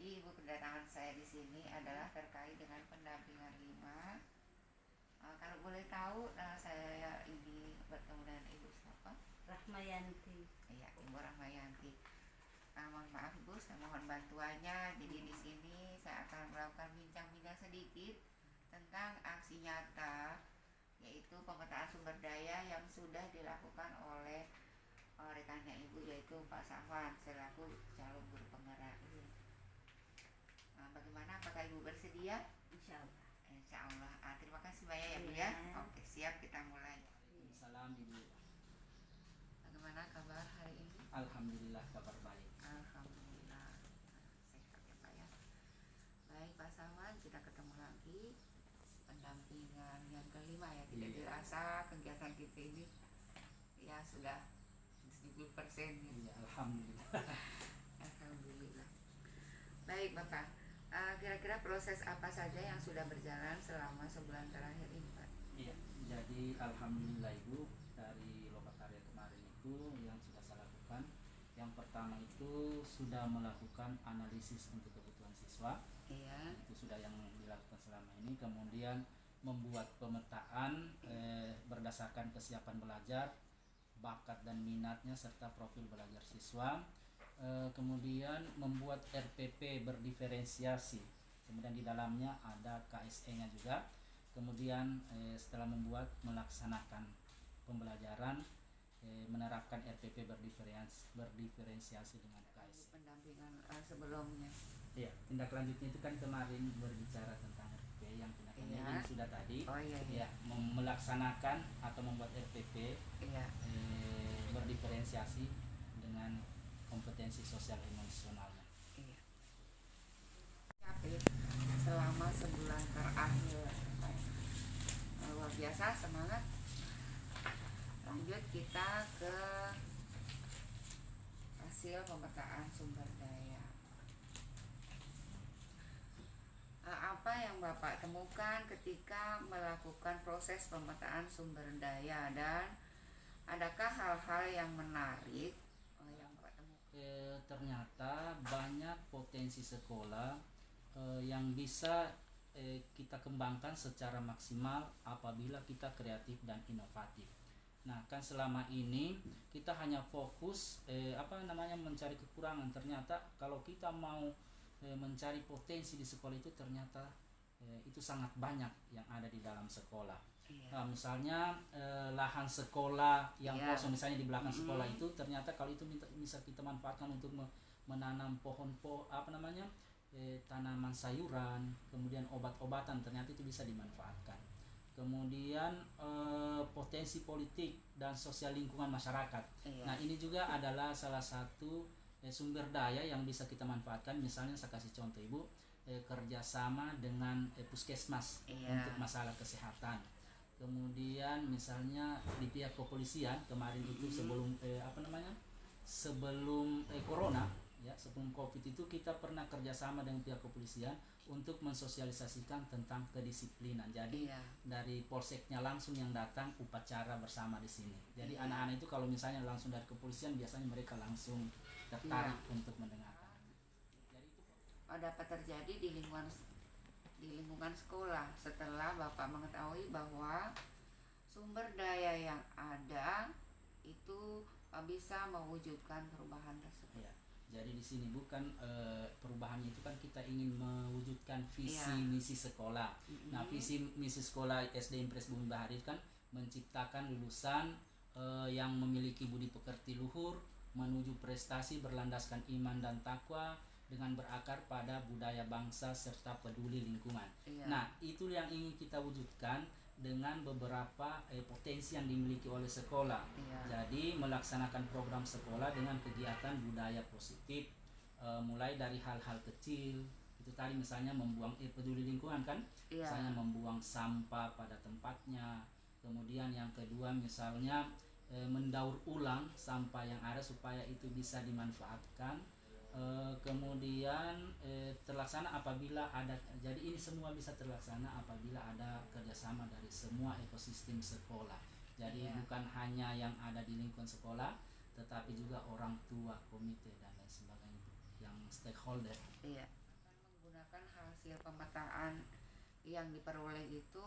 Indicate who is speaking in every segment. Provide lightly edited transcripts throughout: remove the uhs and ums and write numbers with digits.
Speaker 1: Ibu, kedatangan saya di sini adalah terkait dengan pendampingan 5. Kalau boleh tahu, saya ini bertemu dengan Ibu siapa?
Speaker 2: Rahmayanti.
Speaker 1: Iya, Ibu Rahmayanti. Mohon maaf Ibu, saya mohon bantuannya. Jadi di sini saya akan melakukan bincang-bincang sedikit tentang aksi nyata, yaitu pemetaan sumber daya yang sudah dilakukan oleh rekannya Ibu, yaitu Pak Safwan selaku calon guru penggerak. Bagaimana, apakah Ibu bersedia?
Speaker 2: Insya Allah.
Speaker 1: Insya Allah. Terima kasih banyak ya Bu
Speaker 2: Iya.
Speaker 1: ya. Oke, siap, kita mulai.
Speaker 3: Salam Ibu.
Speaker 1: Bagaimana kabar hari ini?
Speaker 3: Alhamdulillah kabar baik.
Speaker 1: Alhamdulillah sehat ya Pak ya. Baik Pak Safwan, kita ketemu lagi pendampingan yang kelima ya. Tidak
Speaker 3: Iya.
Speaker 1: dirasa kegiatan kita ini ya sudah 70% ya.
Speaker 3: Iya, alhamdulillah.
Speaker 1: Alhamdulillah. Baik Bapak, kira-kira proses apa saja yang sudah berjalan selama sebulan terakhir ini Pak?
Speaker 3: Iya, jadi alhamdulillah Ibu, dari Lokakarya kemarin itu yang sudah saya lakukan, yang pertama itu sudah melakukan analisis untuk kebutuhan siswa.
Speaker 1: Iya.
Speaker 3: Itu sudah yang dilakukan selama ini. Kemudian membuat pemetaan berdasarkan kesiapan belajar, bakat dan minatnya serta profil belajar siswa. Kemudian membuat RPP berdiferensiasi, kemudian di dalamnya ada KSE-nya juga. Kemudian setelah membuat, melaksanakan pembelajaran, menerapkan RPP berdiferensiasi dengan KSE.
Speaker 1: Pendampingan sebelumnya.
Speaker 3: Iya, tindak lanjutnya itu kan kemarin berbicara tentang RPP, yang tindak lanjutnya
Speaker 1: Iya.
Speaker 3: ini sudah tadi.
Speaker 1: Oh iya.
Speaker 3: Ya, melaksanakan atau membuat RPP
Speaker 1: Iya.
Speaker 3: berdiferensiasi dengan kompetensi sosial emosionalnya.
Speaker 1: Iya. Capek selama sebulan terakhir. Luar biasa, semangat. Lanjut kita ke hasil pemetaan sumber daya. Apa yang Bapak temukan ketika melakukan proses pemetaan sumber daya, dan adakah hal-hal yang menarik yang Bapak temukan?
Speaker 3: Ternyata banyak potensi sekolah yang bisa kita kembangkan secara maksimal apabila kita kreatif dan inovatif. Nah, kan selama ini kita hanya fokus mencari kekurangan. Ternyata kalau kita mau mencari potensi di sekolah itu, ternyata itu sangat banyak yang ada di dalam sekolah.
Speaker 1: Iya.
Speaker 3: Nah, misalnya lahan sekolah yang
Speaker 1: Iya.
Speaker 3: kosong misalnya di belakang sekolah itu, ternyata kalau itu bisa kita manfaatkan untuk menanam tanaman sayuran, kemudian obat-obatan, ternyata itu bisa dimanfaatkan. Kemudian potensi politik dan sosial lingkungan masyarakat.
Speaker 1: Iya.
Speaker 3: Nah, ini juga adalah salah satu sumber daya yang bisa kita manfaatkan. Misalnya saya kasih contoh Ibu, kerjasama dengan puskesmas.
Speaker 1: Iya.
Speaker 3: Untuk masalah kesehatan. Kemudian misalnya di pihak kepolisian kemarin itu sebelum corona ya, sebelum COVID itu kita pernah kerjasama dengan pihak kepolisian untuk mensosialisasikan tentang kedisiplinan. Jadi
Speaker 1: Iya.
Speaker 3: dari polseknya langsung yang datang upacara bersama di sini. Jadi
Speaker 1: Iya.
Speaker 3: anak-anak itu kalau misalnya langsung dari kepolisian, biasanya mereka langsung tertarik untuk mendengarkan. Jadi itu
Speaker 1: dapat terjadi di lingkungan sekolah setelah Bapak mengetahui bahwa sumber daya yang ada itu bisa mewujudkan perubahan tersebut.
Speaker 3: ya. Jadi di sini bukan perubahannya itu kan kita ingin mewujudkan visi
Speaker 1: Iya.
Speaker 3: misi sekolah. Nah, visi misi sekolah SD Impres Bumi Bahari kan menciptakan lulusan yang memiliki budi pekerti luhur, menuju prestasi berlandaskan iman dan takwa dengan berakar pada budaya bangsa serta peduli lingkungan.
Speaker 1: Iya.
Speaker 3: Nah, itu yang ingin kita wujudkan dengan beberapa potensi yang dimiliki oleh sekolah.
Speaker 1: Iya.
Speaker 3: Jadi melaksanakan program sekolah dengan kegiatan budaya positif, mulai dari hal-hal kecil. Itu tadi misalnya membuang peduli lingkungan kan,
Speaker 1: Iya.
Speaker 3: misalnya membuang sampah pada tempatnya. Kemudian yang kedua misalnya mendaur ulang sampah yang ada supaya itu bisa dimanfaatkan. Kemudian terlaksana apabila ada, jadi ini semua bisa terlaksana apabila ada kerjasama dari semua ekosistem sekolah. Jadi
Speaker 1: Iya.
Speaker 3: bukan hanya yang ada di lingkungan sekolah, tetapi juga orang tua, komite dan lain sebagainya, yang stakeholder.
Speaker 1: Iya. menggunakan hasil pemetaan yang diperoleh itu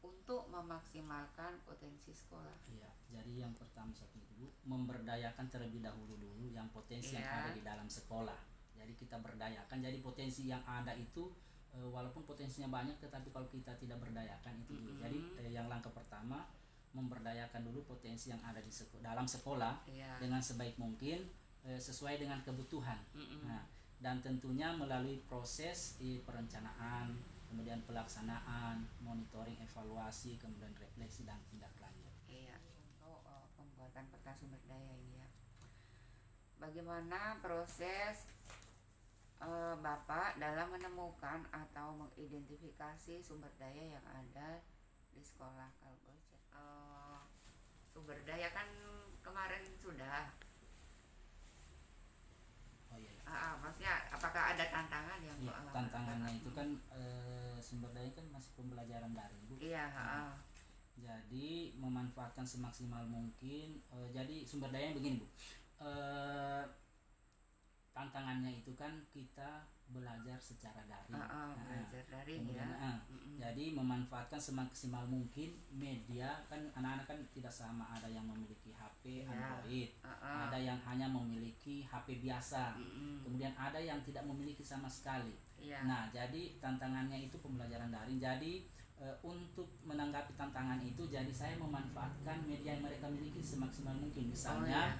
Speaker 1: untuk memaksimalkan potensi sekolah.
Speaker 3: Iya, jadi yang pertama seperti itu, memberdayakan terlebih dahulu yang potensi yang
Speaker 1: Iya.
Speaker 3: ada di dalam sekolah. Jadi kita berdayakan, jadi potensi yang ada itu walaupun potensinya banyak, tetapi kalau kita tidak berdayakan itu dulu. Jadi yang langkah pertama, memberdayakan dulu potensi yang ada di dalam sekolah
Speaker 1: Iya.
Speaker 3: dengan sebaik mungkin sesuai dengan kebutuhan. Nah, dan tentunya melalui proses perencanaan, kemudian pelaksanaan, monitoring, evaluasi, kemudian refleksi dan tindak lanjut.
Speaker 1: Iya, untuk pembuatan peta sumber daya ini ya. Bagaimana proses Bapak dalam menemukan atau mengidentifikasi sumber daya yang ada di sekolah? Kalau boleh sumber daya kan kemarin sudah.
Speaker 3: Oh iya.
Speaker 1: Maksudnya apakah ada tantangan yang
Speaker 3: Iya, tantangannya itu kan sumber daya kan masih pembelajaran daring, Bu.
Speaker 1: Iya.
Speaker 3: Jadi memanfaatkan semaksimal mungkin. Jadi sumber daya begini, Bu. Tantangannya itu kan kita belajar secara daring.
Speaker 1: Belajar daring ya.
Speaker 3: Kemudian, jadi memanfaatkan semaksimal mungkin media, kan anak-anak kan tidak sama, ada yang memiliki HP Android, ada yang hanya memiliki HP biasa, kemudian ada yang tidak memiliki sama sekali. Nah, jadi tantangannya itu pembelajaran daring. Jadi untuk menanggapi tantangan itu, jadi saya memanfaatkan media yang mereka miliki semaksimal mungkin. Misalnya,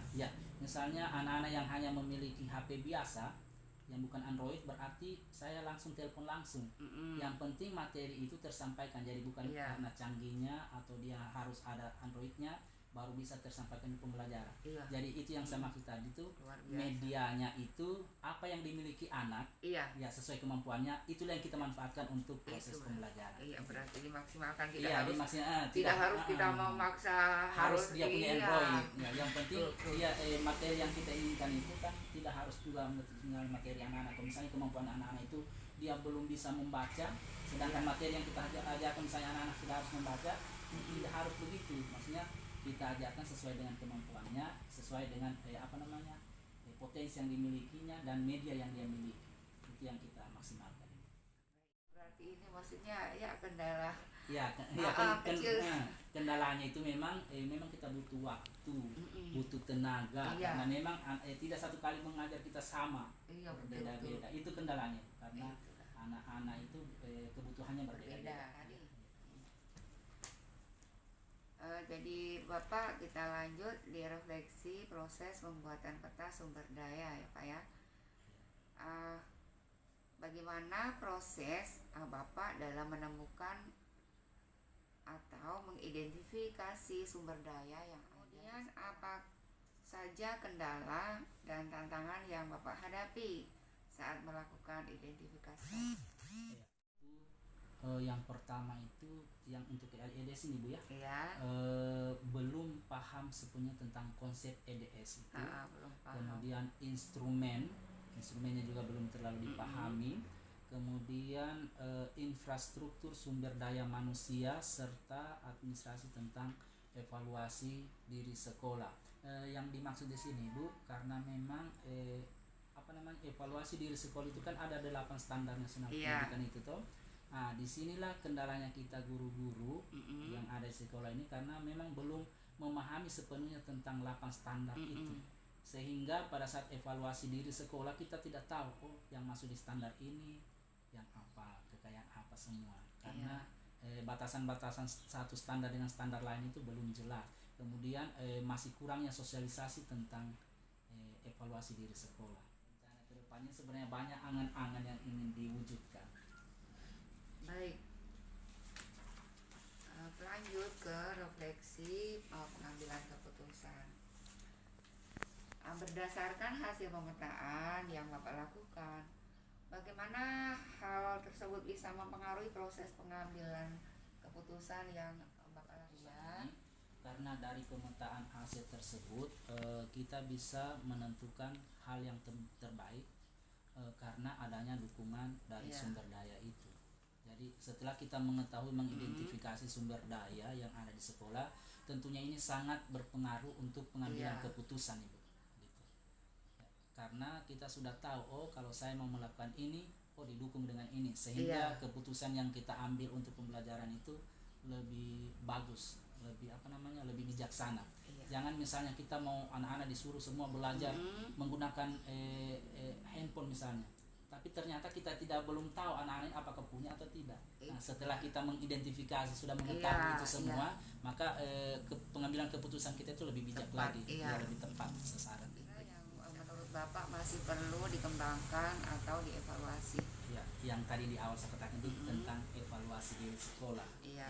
Speaker 3: misalnya anak-anak yang hanya memiliki HP biasa, yang bukan Android, berarti saya langsung telepon langsung. Yang penting materi itu tersampaikan, jadi bukan karena canggihnya atau dia harus ada Androidnya baru bisa tersampaikan di pembelajaran. Jadi itu yang saya maksud tadi itu, medianya itu apa yang dimiliki anak, ya sesuai kemampuannya, itulah yang kita manfaatkan untuk proses pembelajaran.
Speaker 1: Iya, berarti dimaksimalkan,
Speaker 3: tidak
Speaker 1: harus kita memaksa
Speaker 3: harus dia punya Android. Ya, yang penting dia materi yang kita inginkan itu kan tidak harus juga tinggal materi anak-anak. Misalnya kemampuan anak-anak itu dia belum bisa membaca, sedangkan materi yang kita ajarkan misalnya anak-anak sudah harus membaca, tidak harus begitu. Maksudnya kita ajarkan sesuai dengan kemampuannya, sesuai dengan potensi yang dimilikinya dan media yang dia miliki. Itu yang kita maksimalkan.
Speaker 1: Berarti ini maksudnya kendala.
Speaker 3: Kendalanya itu memang kita butuh waktu, butuh tenaga, karena memang tidak satu kali mengajar kita sama, berbeda-beda. Itu kendalanya, karena anak-anak itu kebutuhannya berbeda-beda.
Speaker 1: Jadi Bapak, kita lanjut di refleksi proses pembuatan peta sumber daya ya Pak ya. Bagaimana proses Bapak dalam menemukan atau mengidentifikasi sumber daya yang ada? Kemudian apa saja kendala dan tantangan yang Bapak hadapi saat melakukan identifikasi?
Speaker 3: Yang pertama itu yang untuk EDS ini, Bu ya. Belum paham sepenuhnya tentang konsep EDS itu.
Speaker 1: Belum paham.
Speaker 3: Kemudian instrumennya juga belum terlalu dipahami. Kemudian infrastruktur sumber daya manusia serta administrasi tentang evaluasi diri sekolah. Yang dimaksud di sini, Bu, karena memang evaluasi diri sekolah itu kan ada 8 standar nasional pendidikan itu toh. Nah, disinilah kendalanya kita guru-guru yang ada di sekolah ini, karena memang belum memahami sepenuhnya tentang 8 standar itu. Sehingga pada saat evaluasi diri sekolah kita tidak tahu yang masuk di standar ini, yang apa, kekayaan apa semua. Karena batasan-batasan satu standar dengan standar lain itu belum jelas. Kemudian masih kurangnya sosialisasi tentang evaluasi diri sekolah. Rencana kedepannya sebenarnya banyak angan-angan yang ingin diwujudkan.
Speaker 1: Baik, lanjut ke refleksi pengambilan keputusan. Berdasarkan hasil pemetaan yang Bapak lakukan, bagaimana hal tersebut bisa mempengaruhi proses pengambilan keputusan yang Bapak lakukan?
Speaker 3: Karena dari pemetaan hasil tersebut kita bisa menentukan hal yang terbaik karena adanya dukungan dari sumber daya itu. Jadi setelah kita mengetahui mengidentifikasi sumber daya yang ada di sekolah, tentunya ini sangat berpengaruh untuk pengambilan keputusan, Ibu. Gitu. Ya, karena kita sudah tahu, kalau saya mau melakukan ini didukung dengan ini, sehingga
Speaker 1: Iya.
Speaker 3: keputusan yang kita ambil untuk pembelajaran itu lebih bagus, lebih lebih bijaksana.
Speaker 1: Iya.
Speaker 3: Jangan misalnya kita mau anak-anak disuruh semua belajar menggunakan handphone misalnya, tapi ternyata kita belum tahu anak-anak ini apakah punya atau tidak. Nah, setelah kita mengidentifikasi, sudah mengetahui itu semua, maka pengambilan keputusan kita itu lebih bijak
Speaker 1: Tepat,
Speaker 3: lagi,
Speaker 1: iya.
Speaker 3: lebih tepat sasaran.
Speaker 1: Yang menurut Bapak masih perlu dikembangkan atau dievaluasi?
Speaker 3: Ya, yang tadi di awal saya katakan itu tentang evaluasi diri sekolah.
Speaker 1: Iya.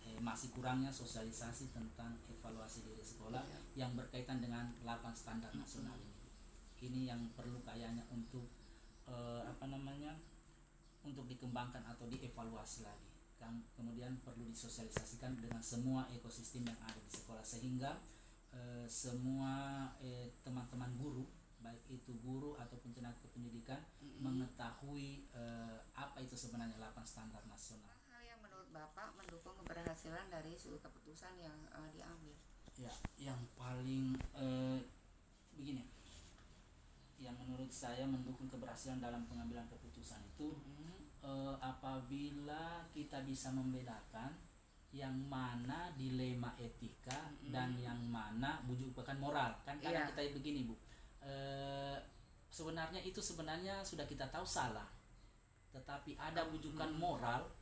Speaker 3: Ya, masih kurangnya sosialisasi tentang evaluasi diri sekolah yang berkaitan dengan 8 standar nasional ini. Ini yang perlu kayaknya untuk untuk dikembangkan atau dievaluasi lagi. Kemudian perlu disosialisasikan dengan semua ekosistem yang ada di sekolah, sehingga semua teman-teman guru, baik itu guru ataupun tenaga pendidikan, mengetahui apa itu sebenarnya 8 standar nasional.
Speaker 1: Hal yang menurut Bapak mendukung keberhasilan dari suatu keputusan yang diambil?
Speaker 3: Ya, yang paling begini, yang menurut saya mendukung keberhasilan dalam pengambilan keputusan itu apabila kita bisa membedakan yang mana dilema etika dan yang mana bujukan moral. Kan kadang kita begini, Bu, sebenarnya sudah kita tahu salah, tetapi ada bujukan moral.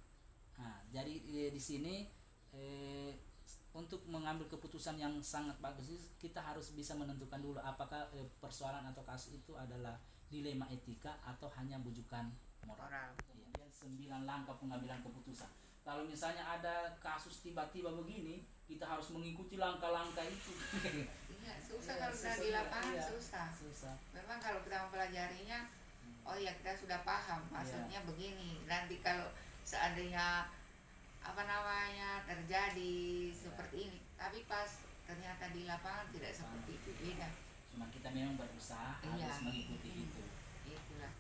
Speaker 3: Nah, jadi di sini untuk mengambil keputusan yang sangat bagus, kita harus bisa menentukan dulu apakah persoalan atau kasus itu adalah dilema etika atau hanya bujukan moral. Kemudian 9 langkah pengambilan keputusan. Kalau misalnya ada kasus tiba-tiba begini, kita harus mengikuti langkah-langkah itu.
Speaker 1: Iya, susah kalau sudah di lapangan, susah. Memang kalau kita mempelajarinya, oh ya kita sudah paham maksudnya begini. Nanti kalau seandainya terjadi seperti ini, tapi pas ternyata di lapangan tidak seperti itu, beda.
Speaker 3: Cuma kita memang berusaha harus mengikuti itu.
Speaker 1: Itulah.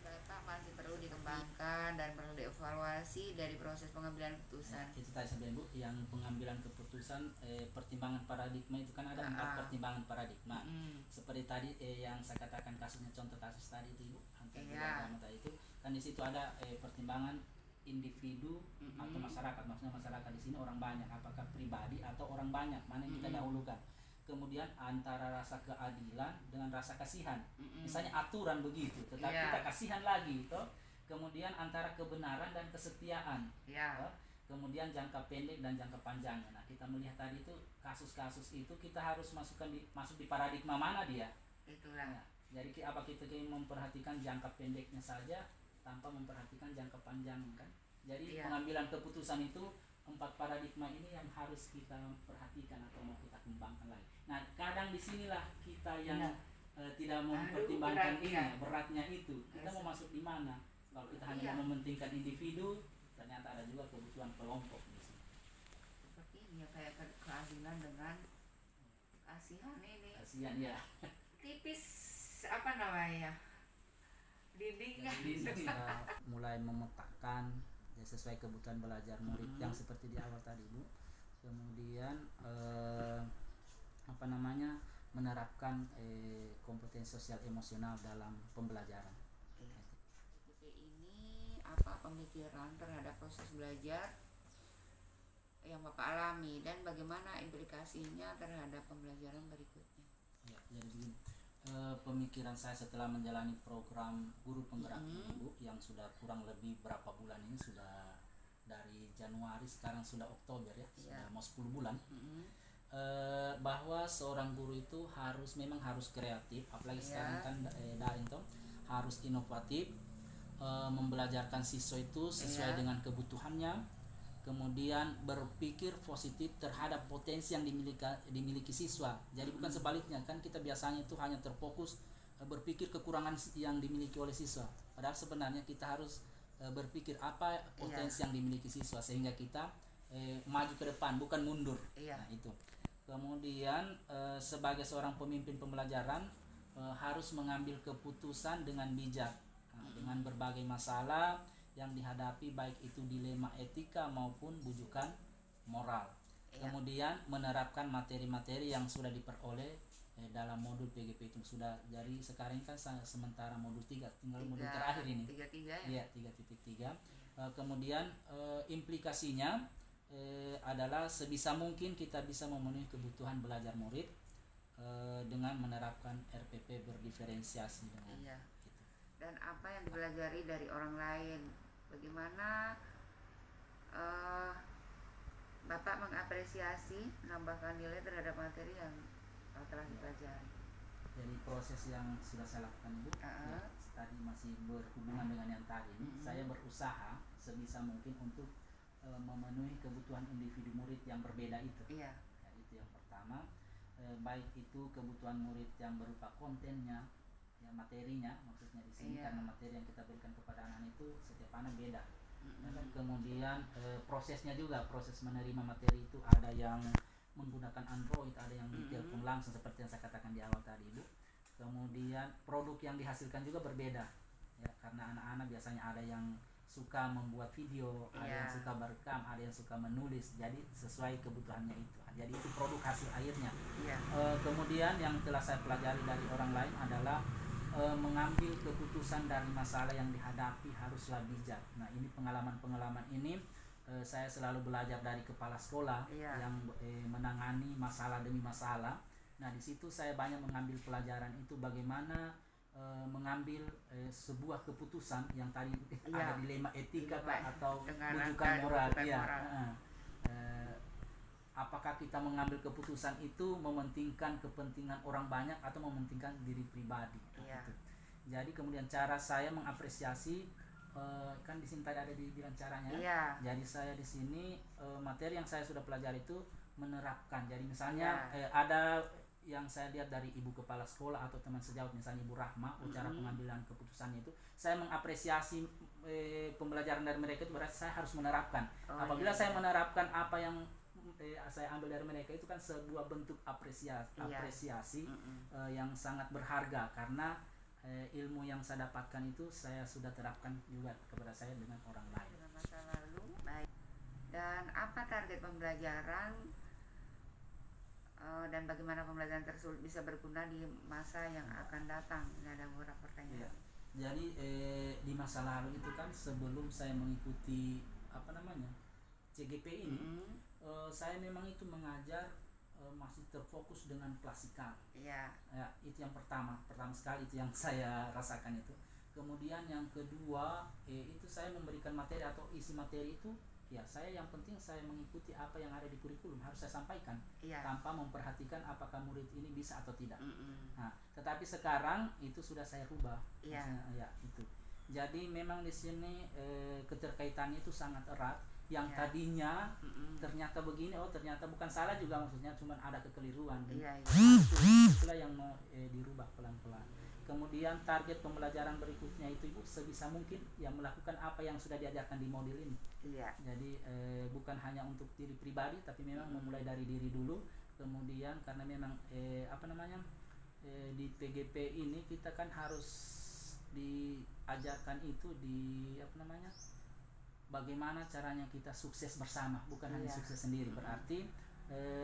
Speaker 1: Bapak masih perlu dikembangkan dan perlu dievaluasi dari proses pengambilan keputusan.
Speaker 3: Itu tadi saya bilang, Bu, yang pengambilan keputusan pertimbangan paradigma itu kan ada 4 pertimbangan paradigma. Seperti tadi yang saya katakan kasusnya, contoh kasus tadi itu, Bu, agama tadi itu kan di situ ada pertimbangan individu atau masyarakat. Maksudnya masyarakat di sini orang banyak, apakah pribadi atau orang banyak, mana yang kita dahulukan. Kemudian antara rasa keadilan dengan rasa kasihan, misalnya aturan begitu, tetapi kita kasihan lagi, toh. Kemudian antara kebenaran dan kesetiaan, toh. Kemudian jangka pendek dan jangka panjangnya. Nah, kita melihat tadi itu kasus-kasus itu kita harus masuk di paradigma mana dia.
Speaker 1: Itulah.
Speaker 3: Nah, jadi apa kita memperhatikan jangka pendeknya saja tanpa memperhatikan jangka panjang, kan? Jadi pengambilan keputusan itu 4 paradigma ini yang harus kita perhatikan atau mau kita kembangkan lagi. Nah, kadang disinilah kita yang tidak mempertimbangkan beratnya itu. Kita mau masuk di mana? Kalau kita hanya mau mementingkan individu, ternyata ada juga kebutuhan kelompok di sini.
Speaker 1: Seperti ini ya, kayak keadilan dengan kasihan ini.
Speaker 3: Kasihan ya.
Speaker 1: Tipis dinding.
Speaker 3: Kita mulai memetakan sesuai kebutuhan belajar murid yang seperti di awal tadi, Bu. Kemudian menerapkan kompetensi sosial emosional dalam pembelajaran.
Speaker 1: Ini apa pemikiran terhadap proses belajar yang Bapak alami dan bagaimana implikasinya terhadap pembelajaran berikutnya?
Speaker 3: Ya, jadi begini. Pemikiran saya setelah menjalani program guru penggerak ini, Bu, yang sudah kurang lebih berapa bulan ini, sudah dari Januari, sekarang sudah Oktober ya, sudah mau 10 bulan. Bahwa seorang guru itu memang harus kreatif, apalagi sekarang kan daring toh, harus inovatif, membelajarkan siswa itu sesuai dengan kebutuhannya. Kemudian berpikir positif terhadap potensi yang dimiliki siswa. Jadi bukan sebaliknya, kan kita biasanya itu hanya terfokus berpikir kekurangan yang dimiliki oleh siswa. Padahal sebenarnya kita harus berpikir apa potensi yang dimiliki siswa, sehingga kita maju ke depan, bukan mundur. Nah, itu. Kemudian sebagai seorang pemimpin pembelajaran harus mengambil keputusan dengan bijak, dengan berbagai masalah yang dihadapi, baik itu dilema etika maupun bujukan moral. Kemudian menerapkan materi-materi yang sudah diperoleh dalam modul PGP itu sudah. Jadi sekarang kan sementara modul 3, tinggal modul terakhir ini.
Speaker 1: 3
Speaker 3: Iya, 3.3. Kemudian implikasinya adalah sebisa mungkin kita bisa memenuhi kebutuhan belajar murid dengan menerapkan RPP berdiferensiasi dengan gitu.
Speaker 1: Dan apa yang dipelajari dari orang lain, bagaimana Bapak mengapresiasi menambahkan nilai terhadap materi yang telah dipelajari.
Speaker 3: Jadi proses yang sudah saya lakukan Ibu ya, tadi masih berhubungan dengan yang tadi ini. Saya berusaha sebisa mungkin untuk memenuhi kebutuhan individu murid yang berbeda itu. Ya, itu yang pertama. Baik itu kebutuhan murid yang berupa kontennya, ya materinya maksudnya di sini, karena materi yang kita berikan kepada anak itu setiap anak beda. Kemudian prosesnya juga, proses menerima materi itu ada yang menggunakan Android, ada yang ditelepon langsung seperti yang saya katakan di awal tadi Ibu. Kemudian produk yang dihasilkan juga berbeda ya, karena anak-anak biasanya ada yang suka membuat video, ada yang suka berekam, ada yang suka menulis, jadi sesuai kebutuhannya itu. Jadi itu produk hasil akhirnya. Kemudian yang telah saya pelajari dari orang lain adalah mengambil keputusan dari masalah yang dihadapi haruslah bijak. Nah ini pengalaman-pengalaman ini saya selalu belajar dari kepala sekolah yang menangani masalah demi masalah. Nah di situ saya banyak mengambil pelajaran itu, bagaimana mengambil sebuah keputusan yang tadi ada dilema etika atau rujukan moral. Apakah kita mengambil keputusan itu mementingkan kepentingan orang banyak atau mementingkan diri pribadi? Gitu. Jadi kemudian cara saya mengapresiasi, kan di sini tadi ada dibilang caranya. Jadi saya di sini materi yang saya sudah pelajari itu menerapkan. Jadi misalnya ada yang saya lihat dari ibu kepala sekolah atau teman sejawat, misalnya Ibu Rahma, cara pengambilan keputusannya itu saya mengapresiasi pembelajaran dari mereka, itu berarti saya harus menerapkan. Apabila saya menerapkan apa yang saya ambil dari mereka, itu kan sebuah bentuk apresiasi yang sangat berharga, karena ilmu yang saya dapatkan itu saya sudah terapkan juga kepada saya dengan orang lain.
Speaker 1: Dengan masa lalu, baik. Dan apa target pembelajaran dan bagaimana pembelajaran tersebut bisa berguna di masa yang akan datang? Ini ada beberapa pertanyaan.
Speaker 3: Jadi di masa lalu itu kan sebelum saya mengikuti CGP ini, saya memang itu mengajar masih terfokus dengan klasikal. Ya, itu yang pertama sekali itu yang saya rasakan itu. Kemudian yang kedua itu saya memberikan materi atau isi materi itu, ya saya yang penting saya mengikuti apa yang ada di kurikulum, harus saya sampaikan tanpa memperhatikan apakah murid ini bisa atau tidak. Nah, tetapi sekarang itu sudah saya rubah. Itu. Jadi memang di sini keterkaitannya itu sangat erat. Yang tadinya ternyata begini, ternyata bukan salah juga, maksudnya cuma ada kekeliruan. Itulah yang mau dirubah pelan-pelan. Kemudian target pembelajaran berikutnya itu Ibu sebisa mungkin yang melakukan apa yang sudah diajarkan di modul ini. Jadi bukan hanya untuk diri pribadi, tapi memang memulai dari diri dulu. Kemudian karena memang di PGP ini kita kan harus diajarkan itu bagaimana caranya kita sukses bersama, bukan hanya sukses sendiri. Berarti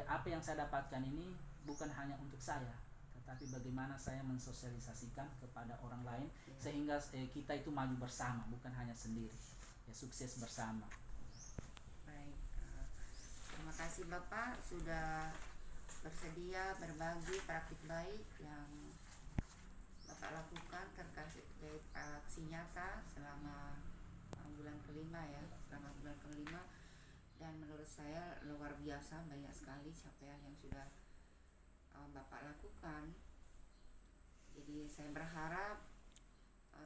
Speaker 3: apa yang saya dapatkan ini bukan hanya untuk saya, tetapi bagaimana saya mensosialisasikan kepada orang lain sehingga kita itu maju bersama, bukan hanya sendiri. Ya, sukses bersama.
Speaker 1: Baik, terima kasih Bapak sudah bersedia berbagi praktik baik yang Bapak lakukan terkait aksi nyata selama bulan kelima dan menurut saya luar biasa, banyak sekali capaian yang sudah Bapak lakukan. Jadi saya berharap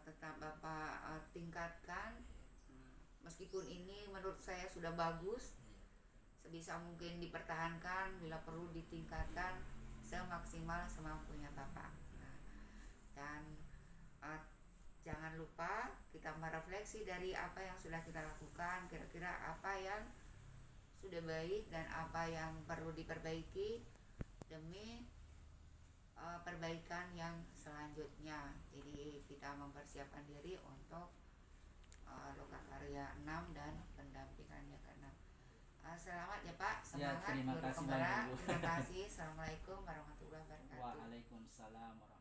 Speaker 1: tetap Bapak tingkatkan, meskipun ini menurut saya sudah bagus, sebisa mungkin dipertahankan, bila perlu ditingkatkan semaksimal semampunya Bapak. Dan jangan lupa kita merefleksi dari apa yang sudah kita lakukan, kira-kira apa yang sudah baik dan apa yang perlu diperbaiki demi perbaikan yang selanjutnya. Jadi kita mempersiapkan diri untuk Lokakarya 6 dan pendampingannya ke-6. Selamat ya Pak,
Speaker 3: Ya,
Speaker 1: semangat
Speaker 3: terima
Speaker 1: Guru
Speaker 3: kasih
Speaker 1: Kembara.
Speaker 3: banyak, Bu.
Speaker 1: Terima kasih. Assalamualaikum warahmatullahi wabarakatuh.
Speaker 3: Waalaikumsalam warahmatullahi